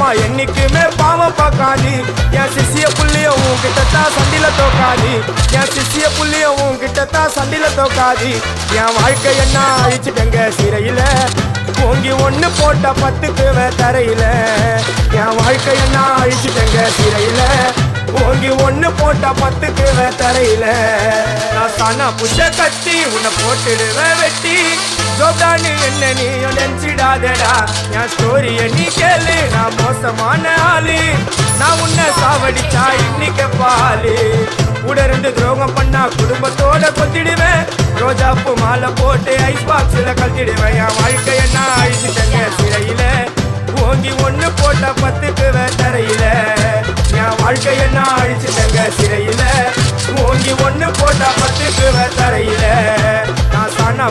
அம்மா என்னைக்குமே பாவம் பார்க்காது என் சிசிய புள்ளிய உன்கிட்டத்தான் சண்டில தோக்காது என் சிசிய புள்ளிய உன்கிட்டத்தான் சண்டில தோக்காது என் வாழ்க்கை என்ன அழிச்சுட்டங்க சிறையில ஓங்கி ஒண்ணு போட்ட 10க்கு தரையில என் வாழ்க்கை என்ன அழிச்சுட்டங்க சிறையில ஓங்கி ஒண்ணு போட்ட 10க்கு தரையில நான் தானா புஷ கட்டி உன்னை போட்டுடுவேன் வெட்டி ஜோப்டானு என்ன நீ நினைச்சிடாதடா என் ஸ்டோரிய நீ கேளு நான் மோசமான ஆளு நான் உன்னை சாவடிச்சா இன்னைக்கு பாலு உடருந்து துரோகம் பண்ணா குடும்பத்தோட கொத்திடுவேன் ரோஜாப்பு மாலை போட்டு ஐஸ் பாக்ஸ்ல கழட்டிடுவேன் என் வாழ்க்கை என்ன அழிச்சுட்டங்க சிறையில ஓங்கி ஒண்ணு போட்ட 10க்கு தரையில என் வாழ்க்கை என்ன அழிச்சுட்டங்க சிறையில ஓங்கி ஒண்ணு போட்ட 10க்கு தரையில நான் சானா